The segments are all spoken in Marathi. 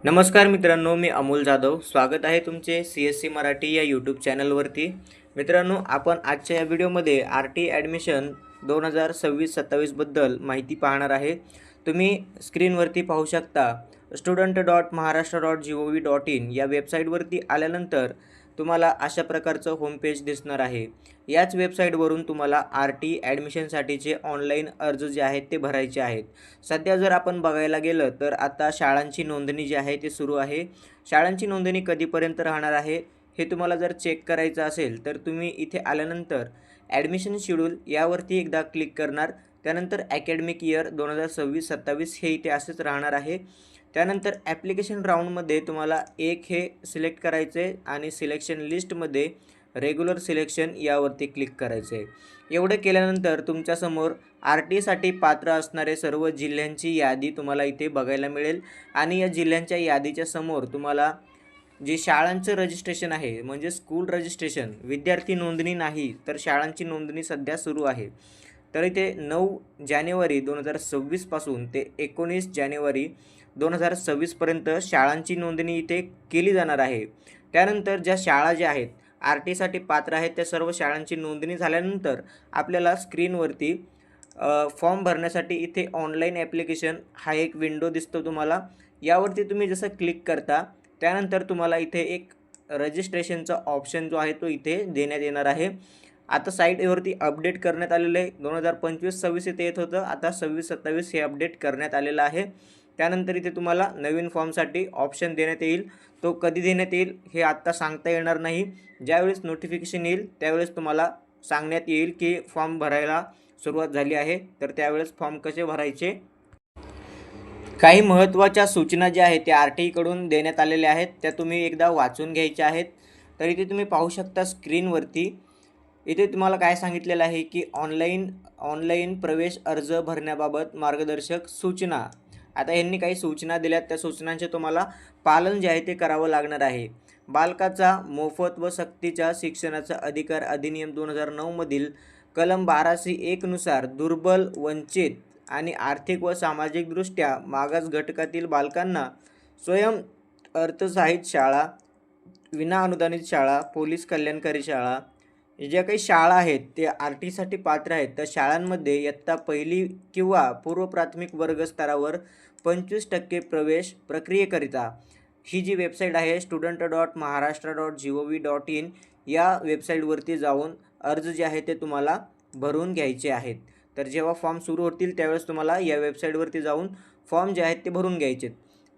नमस्कार मित्रांनो, मी अमोल जाधव. स्वागत आहे तुमचे CSC मराठी या यूट्यूब चॅनलवरती. मित्रांनो, आपण आजच्या या व्हिडिओमध्ये RT ॲडमिशन 2026-27बद्दल माहिती पाहणार आहे. तुम्ही स्क्रीनवरती पाहू शकता student.maharashtra.gov.in या वेबसाईटवरती आल्यानंतर तुम्हाला अशा प्रकारचं होमपेज दिसणार आहे. याच वेबसाईटवरून तुम्हाला RT ॲडमिशनसाठीचे ऑनलाईन अर्ज जे आहेत ते भरायचे आहेत. सध्या जर आपण बघायला गेलं तर आता शाळांची नोंदणी जी आहे ती सुरू आहे. शाळांची नोंदणी कधीपर्यंत राहणार आहे हे तुम्हाला जर चेक करायचं असेल तर तुम्ही इथे आल्यानंतर ॲडमिशन शेड्यूल यावरती एकदा क्लिक करणार. त्यानंतर अकॅडमिक इयर 2026-27 हे इथे असंच राहणार आहे. त्यानंतर ॲप्लिकेशन राऊंडमध्ये तुम्हाला एक हे सिलेक्ट करायचं आहे आणि सिलेक्शन लिस्टमध्ये रेग्युलर सिलेक्शन यावरती क्लिक करायचं आहे. एवढं केल्यानंतर तुमच्यासमोर RTसाठी पात्र असणारे सर्व जिल्ह्यांची यादी तुम्हाला इथे बघायला मिळेल आणि या जिल्ह्यांच्या यादीच्या समोर तुम्हाला जे शाळांचं रजिस्ट्रेशन आहे म्हणजे स्कूल रजिस्ट्रेशन, विद्यार्थी नोंदणी नाही तर शाळांची नोंदणी सध्या सुरू आहे. तर इथे 9 जानेवारी 2026 पासून ते 19 जानेवारी 2026 पर्यंत शाळांची नोंदणी इथे केली जाणार आहे. त्यानंतर ज्या शाळा ज्या आहेत RTसाठी पात्र आहेत त्या सर्व शाळांची नोंदणी झाल्यानंतर आपल्याला स्क्रीनवरती फॉर्म भरण्यासाठी इथे ऑनलाईन ॲप्लिकेशन हा एक विंडो दिसतो तुम्हाला. यावरती तुम्ही जसं क्लिक करता त्यानंतर तुम्हाला इथे एक रजिस्ट्रेशनचा ऑप्शन जो आहे तो इथे देण्यात येणार आहे. आता साईटवरती अपडेट करण्यात आलेलं आहे. 2025-26 इथे येत होतं, आता 26-27 हे अपडेट करण्यात आलेलं आहे. त्यानंतर इथे तुम्हाला नवीन फॉर्मसाठी ऑप्शन देण्यात येईल. तो कधी देण्यात येईल हे आत्ता सांगता येणार नाही. ज्यावेळेस नोटिफिकेशन येईल त्यावेळेस तुम्हाला सांगण्यात येईल की फॉर्म भरायला सुरुवात झाली आहे. तर त्यावेळेस फॉर्म कसे भरायचे, काही महत्त्वाच्या सूचना ज्या आहेत त्या RTकडून देण्यात आलेल्या आहेत त्या तुम्ही एकदा वाचून घ्यायच्या आहेत. तर इथे तुम्ही पाहू शकता स्क्रीनवरती इथे तुम्हाला काय सांगितलेलं आहे की ऑनलाईन प्रवेश अर्ज भरण्याबाबत मार्गदर्शक सूचना. आता यांनी काही सूचना दिल्यात, त्या सूचनांचे तुम्हाला पालन जे आहे ते करावं लागणार आहे. बालकाचा मोफत व सक्तीच्या शिक्षणाचा अधिकार अधिनियम 2009 मधील कलम 12C1 नुसार दुर्बल, वंचित आणि आर्थिक व सामाजिकदृष्ट्या मागास घटकातील बालकांना स्वयं अर्थसहाय्यित शाळा, विनाअनुदानित शाळा, पोलीस कल्याणकारी शाळा, ज्या काही शाळा आहेत ते RTसाठी पात्र आहेत त्या शाळांमध्ये इयत्ता पहिली किंवा पूर्व प्राथमिक वर्ग स्तरावर 25% प्रवेश प्रक्रियेकरिता ही जी वेबसाईट आहे student.maharashtra.gov.in या वेबसाईटवरती जाऊन अर्ज जे आहे ते तुम्हाला भरून घ्यायचे आहेत. तर जेव्हा फॉर्म सुरू होतील त्यावेळेस तुम्हाला या वेबसाईटवरती जाऊन फॉर्म जे आहेत ते भरून घ्यायचे.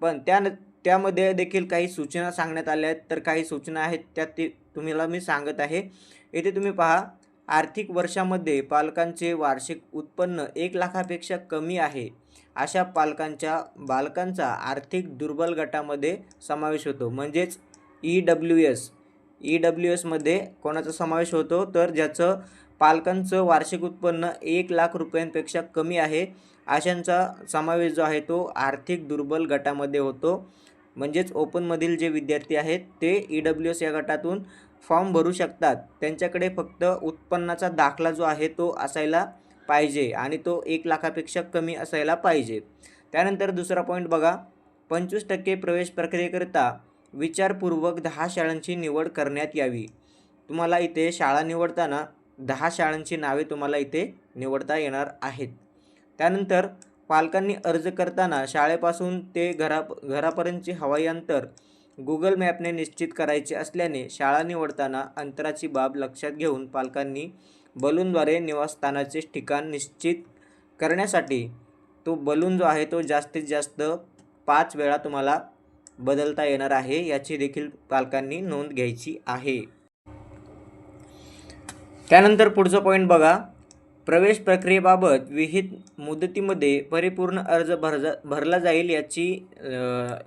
पण त्यामध्ये देखील काही सूचना सांगण्यात आल्या आहेत. तर काही सूचना आहेत त्या तुम्हाला मी सांगत आहे. इथे तुम्ही पहा, आर्थिक वर्षामध्ये पालकांचे वार्षिक उत्पन्न 1 लाखापेक्षा कमी आहे अशा बालकांचा आर्थिक दुर्बल गटामध्ये समावेश होतो. म्हणजेच EWSमध्ये कोणाचा समावेश होतो तर ज्याचं पालकांचं वार्षिक उत्पन्न 1 लाख रुपयांपेक्षा कमी आहे अशांचा समावेश जो आहे तो आर्थिक दुर्बल गटामध्ये होतो. म्हणजेच ओपनमधील जे विद्यार्थी आहेत ते EWS या गटातून फॉर्म भरू शकतात. त्यांच्याकडे फक्त उत्पन्नाचा दाखला जो आहे तो असायला पाहिजे आणि तो 1 लाखापेक्षा कमी असायला पाहिजे. त्यानंतर दुसरा पॉईंट बघा, 25% प्रवेश प्रक्रियेकरिता विचारपूर्वक 10 शाळांची निवड करण्यात यावी. तुम्हाला इथे शाळा निवडताना 10 शाळांची नावे तुम्हाला इथे निवडता येणार आहेत. त्यानंतर पालकांनी अर्ज करताना शाळेपासून ते घरापर्यंतचे हवाई अंतर Google मॅपने निश्चित करायचे असल्याने शाळा निवडताना अंतराची बाब लक्षात घेऊन पालकांनी बलूनद्वारे निवासस्थानाचे ठिकाण निश्चित करण्यासाठी तो बलून जो आहे तो जास्तीत जास्त 5 वेळा तुम्हाला बदलता येणार आहे. याची देखील पालकांनी नोंद घ्यायची आहे. त्यानंतर पुढचा पॉईंट बघा, प्रवेश प्रक्रियेबाबत विहित मुदतीमध्ये परिपूर्ण अर्ज भरला जाईल याची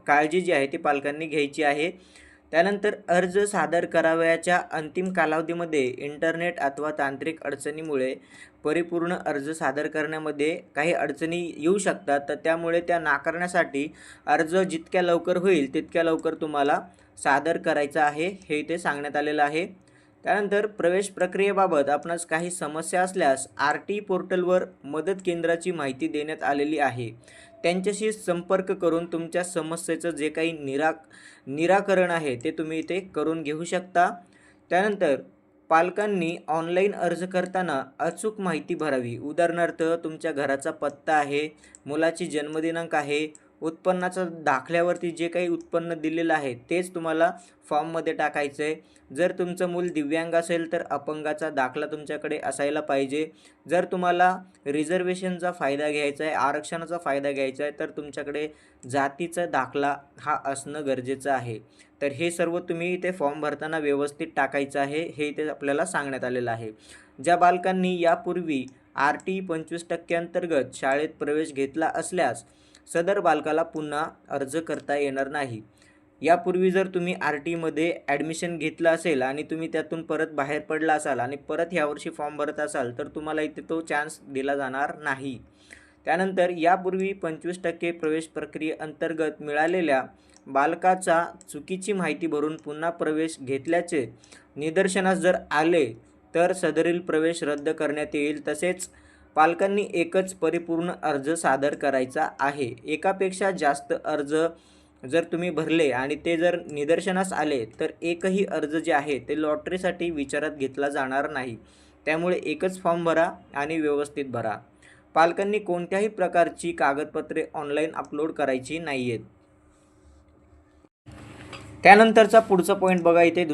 काळजी जी आहे ती पालकांनी घ्यायची आहे. त्यानंतर अर्ज सादर करावयाच्या अंतिम कालावधीमध्ये इंटरनेट अथवा तांत्रिक अडचणीमुळे परिपूर्ण अर्ज सादर करण्यामध्ये काही अडचणी येऊ शकतात. तर त्यामुळे त्या नाकारण्यासाठी अर्ज जितक्या लवकर होईल तितक्या लवकर तुम्हाला सादर करायचा आहे हे इथे सांगण्यात आलेलं आहे. त्यानंतर प्रवेश प्रक्रियेबाबत आपणास काही समस्या असल्यास RT पोर्टलवर मदत केंद्राची माहिती देण्यात आलेली आहे. त्यांच्याशी संपर्क करून तुमच्या समस्येचं जे काही निराकरण आहे ते तुम्ही इथे करून घेऊ शकता. त्यानंतर पालकांनी ऑनलाईन अर्ज करताना अचूक माहिती भरावी. उदाहरणार्थ तुमच्या घराचा पत्ता आहे, मुलाची जन्मदिनांक आहे, उत्पन्नाचा दाखल्यावरती जे काही उत्पन्न दिलेलं आहे तेच तुम्हाला फॉर्ममध्ये टाकायचं आहे. जर तुमचं मूल दिव्यांग असेल तर अपंगाचा दाखला तुमच्याकडे असायला पाहिजे. जर तुम्हाला रिझर्वेशनचा फायदा घ्यायचा आहे, आरक्षणाचा फायदा घ्यायचा आहे, तर तुमच्याकडे जातीचा दाखला हा असणं गरजेचं आहे. तर हे सर्व तुम्ही इथे फॉर्म भरताना व्यवस्थित टाकायचं आहे, हे इथे आपल्याला सांगण्यात आलेलं आहे. ज्या बालकांनी यापूर्वी RT 25% अंतर्गत शाळेत प्रवेश घेतला असल्यास सदर बालकाला पुन्हा अर्ज करता येणार नाही. यापूर्वी जर तुम्ही RTमध्ये ॲडमिशन घेतलं असेल आणि तुम्ही त्यातून परत बाहेर पडला असाल आणि परत यावर्षी फॉर्म भरत असाल तर तुम्हाला इथे तो चान्स दिला जाणार नाही. त्यानंतर यापूर्वी 25% प्रवेश प्रक्रियेअंतर्गत मिळालेल्या बालकाचा चुकीची माहिती भरून पुन्हा प्रवेश घेतल्याचे निदर्शनास जर आले तर सदरील प्रवेश रद्द करण्यात येईल. तसेच पालकांनी एकच परिपूर्ण अर्ज सादर करायचा आहे. एकापेक्षा जास्त अर्ज जर तुम्ही भरले आणि ते जर निदर्शनास आले तर एकही अर्ज जे आहे ते लॉटरीसाठी विचारात घेतला जाणार नाही. त्यामुळे एकच फॉर्म भरा आणि व्यवस्थित भरा. पालकांनी कोणत्याही प्रकारची कागदपत्रे ऑनलाईन अपलोड करायची नाही आहेत. त्यानंतरचा पुढचा पॉईंट बघा, इथे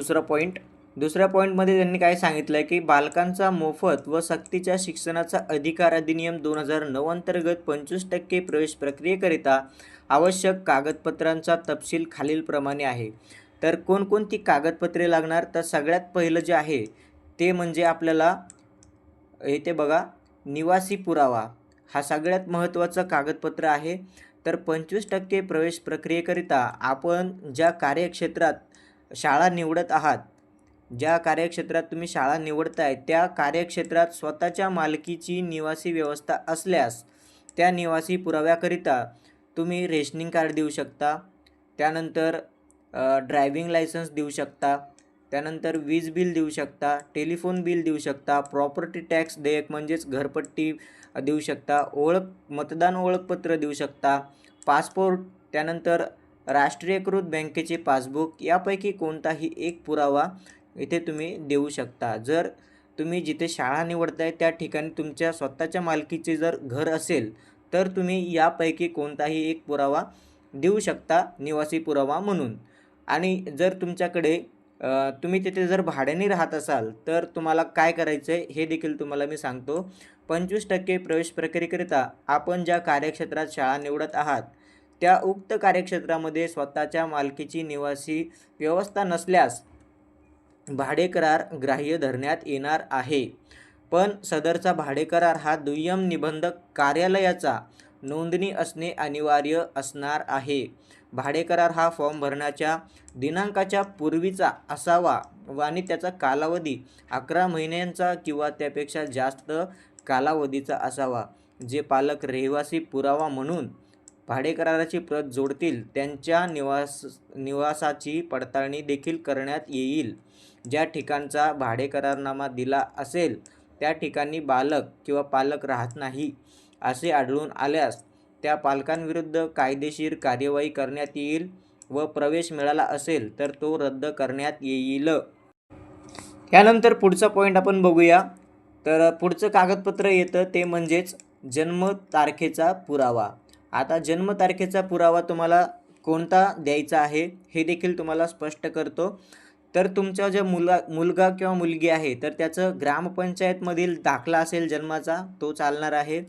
दुसऱ्या पॉईंटमध्ये त्यांनी काय सांगितलं आहे की बालकांचा मोफत व सक्तीच्या शिक्षणाचा अधिकार अधिनियम 2009 अंतर्गत 25% प्रवेश प्रक्रियेकरिता आवश्यक कागदपत्रांचा तपशील खालीलप्रमाणे आहे. तर कोणकोणती कागदपत्रे लागणार, तर सगळ्यात पहिलं जे आहे ते म्हणजे आपल्याला इथे बघा निवासी पुरावा हा सगळ्यात महत्त्वाचं कागदपत्र आहे. तर 25% प्रवेश प्रक्रियेकरिता आपण ज्या कार्यक्षेत्रात शाळा निवडत आहात, ज्या कार्यक्षेत्रात तुम्ही शाळा निवडताय त्या कार्यक्षेत्रात स्वतःच्या मालकीची निवासी व्यवस्था असल्यास त्या निवासी पुराव्याकरिता तुम्ही रेशनिंग कार्ड देऊ शकता. त्यानंतर ड्रायव्हिंग लायसन्स देऊ शकता. त्यानंतर वीज बिल देऊ शकता, टेलिफोन बिल देऊ शकता, प्रॉपर्टी टॅक्स देयक म्हणजेच घरपट्टी देऊ शकता, मतदान ओळखपत्र देऊ शकता, पासपोर्ट, त्यानंतर राष्ट्रीयकृत बँकेचे पासबुक यापैकी कोणताही एक पुरावा इथे तुम्ही देऊ शकता. जर तुम्ही जिथे शाळा निवडताय त्या ठिकाणी तुमच्या स्वतःच्या मालकीचे जर घर असेल तर तुम्ही यापैकी कोणताही एक पुरावा देऊ शकता निवासी पुरावा म्हणून. आणि जर तुमच्याकडे तुम्ही तिथे जर भाड्याने राहत असाल तर तुम्हाला काय करायचं आहे हे देखील तुम्हाला मी सांगतो. 25% प्रवेश प्रक्रियेकरिता आपण ज्या कार्यक्षेत्रात शाळा निवडत आहात त्या उक्त कार्यक्षेत्रामध्ये स्वतःच्या मालकीची निवासी व्यवस्था नसल्यास भाडे करार ग्राह्य धरण्यात येणार आहे. पण सदरचा भाडे करार हा दुय्यम निबंधक कार्यालयाचा नोंदणी असणे अनिवार्य असणार आहे. भाडे करार हा फॉर्म भरण्याच्या दिनांकाच्या पूर्वीचा असावा आणि त्याचा कालावधी 11 महिन्यांचा किंवा त्यापेक्षा जास्त कालावधीचा असावा. जे पालक रहिवासी पुरावा म्हणून भाडे कराराची प्रत जोडतील त्यांच्या निवासाची पडताळणी देखील करण्यात येईल. ज्या ठिकाणचा भाडे करारनामा दिला असेल त्या ठिकाणी बालक किंवा पालक राहत नाही असे आढळून आल्यास त्या पालकांविरुद्ध कायदेशीर कार्यवाही करण्यात येईल व प्रवेश मिळाला असेल तर तो रद्द करण्यात येईल. यानंतर पुढचा पॉईंट आपण बघूया. तर पुढचं कागदपत्र येतं ते म्हणजेच जन्मतारखेचा पुरावा. आता जन्मतारखेचा पुरावा तुम्हाला कोणता द्यायचा आहे हे देखील तुम्हाला स्पष्ट करतो. तर तुमचा जो मुलगा किंवा मुलगी आहे तर त्याचं ग्रामपंचायतमधील दाखला असेल जन्माचा तो चालणार आहे.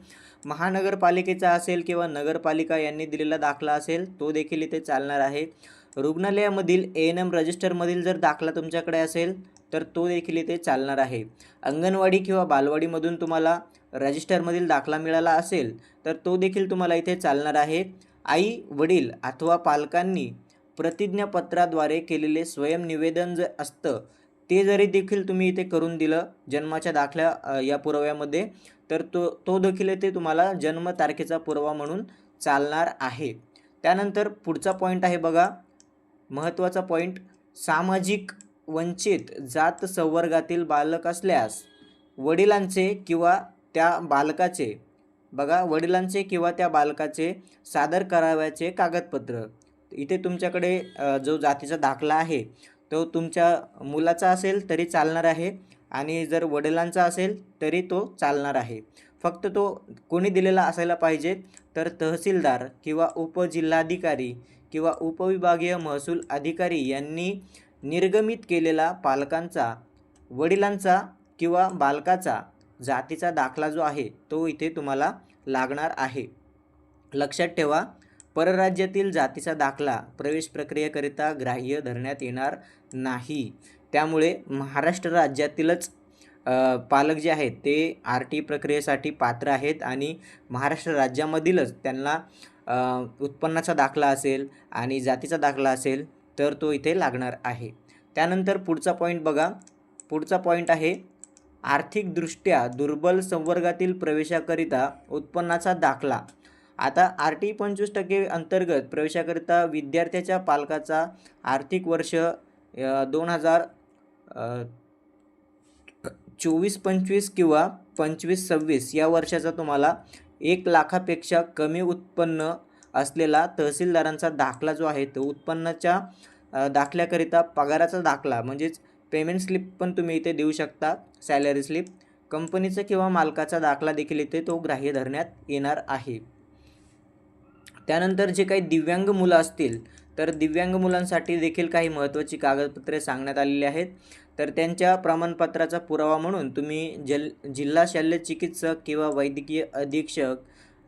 महानगरपालिकेचा असेल किंवा नगरपालिका यांनी दिलेला दाखला असेल तो देखील इथे चालणार आहे. रुग्णालयामधील ANM रजिस्टरमधील जर दाखला तुमच्याकडे असेल तर तो देखील इथे चालणार आहे. अंगणवाडी किंवा बालवाडीमधून तुम्हाला रजिस्टरमधील दाखला मिळाला असेल तर तो देखील तुम्हाला इथे चालणार आहे. आई वडील अथवा पालकांनी प्रतिज्ञापत्राद्वारे केलेले स्वयंनिवेदन जे असतं ते जरी देखील तुम्ही इथे करून दिलं जन्माच्या दाखल्या या पुराव्यामध्ये तर तो देखील इथे तुम्हाला जन्मतारखेचा पुरावा म्हणून चालणार आहे. त्यानंतर पुढचा पॉईंट आहे बघा महत्त्वाचा पॉईंट, सामाजिक वंचित जात संवर्गातील बालक असल्यास वडिलांचे किंवा त्या बालकाचे वडिलांचे किंवा त्या बालकाचे सादर करावयाचे कागदपत्र. इथे तुमच्याकडे जो जातीचा दाखला आहे तो तुमच्या मुलाचा असेल तरी चालणार आहे आणि जर वडिलांचा असेल तरी तो चालणार आहे. फक्त तो कोणी दिलेला असायला पाहिजे, तर तहसीलदार किंवा उपजिल्हाधिकारी किंवा उपविभागीय महसूल अधिकारी यांनी निर्गमित केलेला पालकांचा, वडिलांचा किंवा बालकाचा जातीचा दाखला जो आहे तो इथे तुम्हाला लागणार आहे. लक्षात ठेवा, परराज्यातील जातीचा दाखला प्रवेश प्रक्रियेकरिता ग्राह्य धरण्यात येणार नाही. त्यामुळे महाराष्ट्र राज्यातीलच पालक जे आहेत ते RT प्रक्रियेसाठी पात्र आहेत आणि महाराष्ट्र राज्यामधीलच त्यांना उत्पन्नाचा दाखला असेल आणि जातीचा दाखला असेल तर तो इथे लागणार आहे. त्यानंतर पुढचा पॉईंट बघा. पुढचा पॉईंट आहे आर्थिकदृष्ट्या दुर्बल संवर्गातील प्रवेशाकरिता उत्पन्नाचा दाखला. आता RT 25% अंतर्गत प्रवेशाकरिता विद्यार्थ्याच्या पालकाचा आर्थिक वर्ष 2024-25 किंवा 25-26 या वर्षाचा तुम्हाला 1 लाखापेक्षा कमी उत्पन्न असलेला तहसीलदारांचा दाखला जो आहे तो उत्पन्नाच्या दाखल्याकरिता पगाराचा दाखला म्हणजेच पेमेंट स्लिप पण तुम्ही इथे देऊ शकता, सॅलरी स्लिप. कंपनीचा किंवा मालकाचा दाखला देखील इथे तो ग्राह्य धरण्यात येणार आहे. त्यानंतर जे काही दिव्यांग मुलं असतील तर दिव्यांग मुलांसाठी देखील काही महत्त्वाची कागदपत्रे सांगण्यात आलेली आहेत. तर त्यांच्या प्रमाणपत्राचा पुरावा म्हणून तुम्ही जिल्हा शल्य चिकित्सक किंवा वैद्यकीय अधीक्षक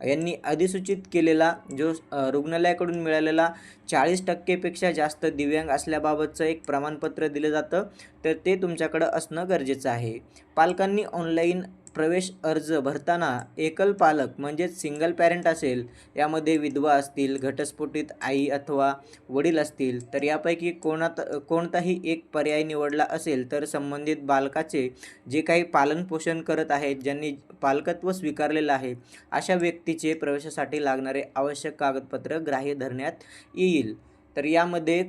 यांनी अधिसूचित केलेला जो रुग्णालयाकडून मिळालेला 40% पेक्षा जास्त दिव्यांग असल्याबाबतचं एक प्रमाणपत्र दिलं जातं, तर ते तुमच्याकडं असणं गरजेचं आहे. पालकांनी ऑनलाईन प्रवेश अर्ज भरताना एकल पालक म्हणजेच सिंगल पॅरेंट असेल, यामध्ये विधवा असतील, घटस्फोटित आई अथवा वडील असतील, तर यापैकी कोणताही एक पर्याय निवडला असेल तर संबंधित बालकाचे जे काही पालनपोषण करत आहेत, ज्यांनी पालकत्व स्वीकारलेलं आहे, अशा व्यक्तीचे प्रवेशासाठी लागणारे आवश्यक कागदपत्र ग्राह्य धरण्यात येईल. तर यामध्ये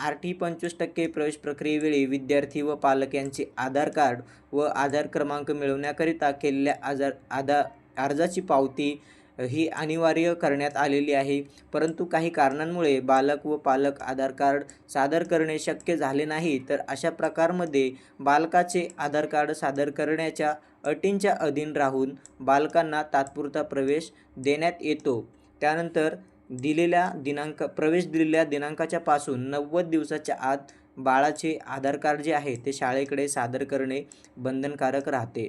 RT 25% प्रवेश प्रक्रियेवेळी विद्यार्थी व पालक यांचे आधार कार्ड व आधार क्रमांक मिळवण्याकरिता केलेल्या अर्जाची पावती ही अनिवार्य करण्यात आलेली आहे. परंतु काही कारणांमुळे बालक व पालक आधार कार्ड सादर करणे शक्य झाले नाही, तर अशा प्रकारमध्ये बालकाचे आधार कार्ड सादर करण्याच्या अटींच्या अधीन राहून बालकांना तात्पुरता प्रवेश देण्यात येतो. त्यानंतर प्रवेश दिलेल्या दिनांकाच्या पासून 90 दिवसाच्या आत बाळाचे आधार कार्ड जे आहे ते शाळेकडे सादर करणे बंधनकारक राहते.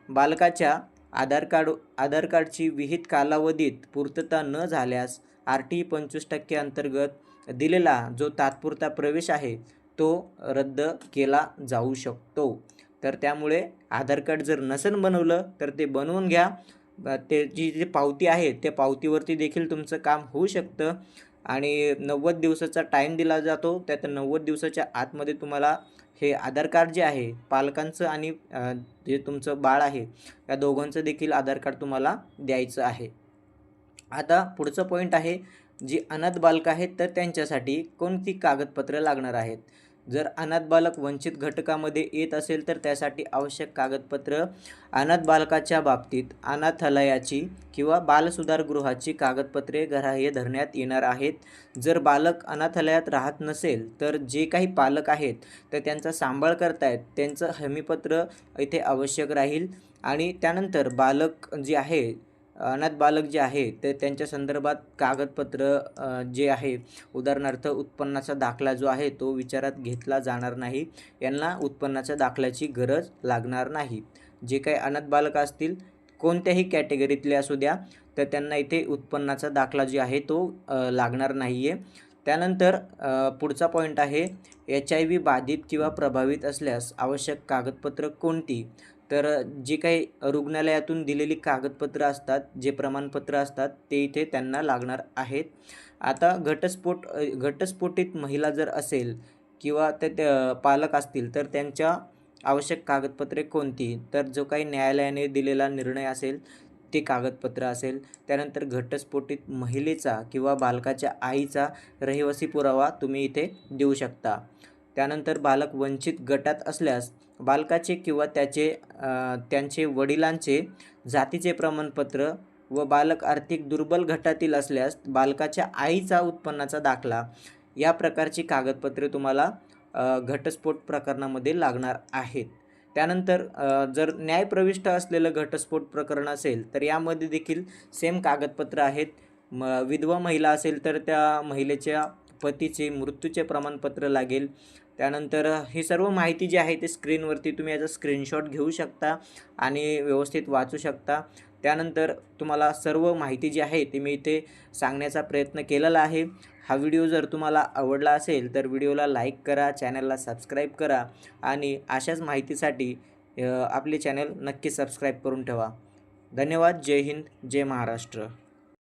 बालकाच्या आधार कार्डची विहित कालावधीत पूर्तता न झाल्यास RT 25% अंतर्गत दिलेला जो तात्पुरता प्रवेश आहे तो रद्द केला जाऊ शकतो. तर त्यामुळे आधार कार्ड जर नसेल बनवलं तर ते बनवून घ्या. त्याची जी पावती आहे त्या पावतीवरती देखील तुमचं काम होऊ शकतं आणि 90 दिवसाचा टाईम दिला जातो. त्यात 90 दिवसाच्या आतमध्ये तुम्हाला हे आधार कार्ड जे आहे पालकांचं आणि जे तुमचं बाळ आहे या दोघांचं देखील आधार कार्ड तुम्हाला द्यायचं आहे. आता पुढचं पॉईंट आहे, जी अनाथ बालकं आहेत तर त्यांच्यासाठी कोणती कागदपत्रं लागणार आहेत. जर अनाथ बालक वंचित घटकामध्ये येत असेल तर त्यासाठी आवश्यक कागदपत्र अनाथ बालकाच्या बाबतीत अनाथालयाची किंवा बालसुधारगृहाची कागदपत्रे ग्राह्य धरण्यात येणार आहेत. जर बालक अनाथालयात राहत नसेल तर जे काही पालक आहेत तर त्यांचा सांभाळ करतायत त्यांचं हमीपत्र इथे आवश्यक राहील. आणि त्यानंतर अनाथ बालक जे आहे तर त्यांच्या संदर्भात कागदपत्र जे आहे, उदाहरणार्थ उत्पन्नाचा दाखला जो आहे तो विचारात घेतला जाणार नाही. यांना उत्पन्नाच्या दाखल्याची गरज लागणार नाही. जे काही अनाथ बालक असतील कोणत्याही कॅटेगरीतले असू द्या तर त्यांना इथे उत्पन्नाचा दाखला जे आहे तो लागणार नाही आहे. त्यानंतर पुढचा पॉईंट आहे HIV बाधित किंवा प्रभावित असल्यास आवश्यक कागदपत्र कोणती. तर जे काही रुग्णालयातून दिलेली कागदपत्र असतात, जे प्रमाणपत्र असतात ते इथे त्यांना लागणार आहेत. आता घटस्फोटित महिला जर असेल किंवा ते पालक असतील तर त्यांच्या आवश्यक कागदपत्रे कोणती. तर जो काही न्यायालयाने दिलेला निर्णय असेल ते कागदपत्र असेल. त्यानंतर घटस्फोटित महिलेचा किंवा बालकाच्या आईचा रहिवासी पुरावा तुम्ही इथे देऊ शकता. त्यानंतर बालक वंचित गटात असल्यास बालकाचे किंवा त्यांचे वडिलांचे जातीचे प्रमाणपत्र व बालक आर्थिक दुर्बल गटातील असल्यास बालकाच्या आईचा उत्पन्नाचा दाखला या प्रकारची कागदपत्रे तुम्हाला घटस्फोट प्रकरणामध्ये लागणार आहेत. त्यानंतर जर न्यायप्रविष्ट असलेलं घटस्फोट प्रकरण असेल तर यामध्ये देखील सेम कागदपत्र आहेत. विधवा महिला असेल तर त्या महिलेच्या पतीचे मृत्यूचे प्रमाणपत्र लागेल. त्यानंतर ही सर्व माहिती जी आहे ते स्क्रीनवरती तुम्ही याचा स्क्रीनशॉट घेऊ शकता आणि व्यवस्थित वाचू शकता. त्यानंतर तुम्हाला सर्व माहिती जी आहे ती मी इथे सांगण्याचा प्रयत्न केलेला आहे. हा व्हिडिओ जर तुम्हाला आवडला असेल तर व्हिडिओला लाईक करा, चॅनलला सबस्क्राईब करा आणि अशाच माहितीसाठी आपले चॅनल नक्की सबस्क्राईब करून ठेवा. धन्यवाद. जय हिंद, जय महाराष्ट्र.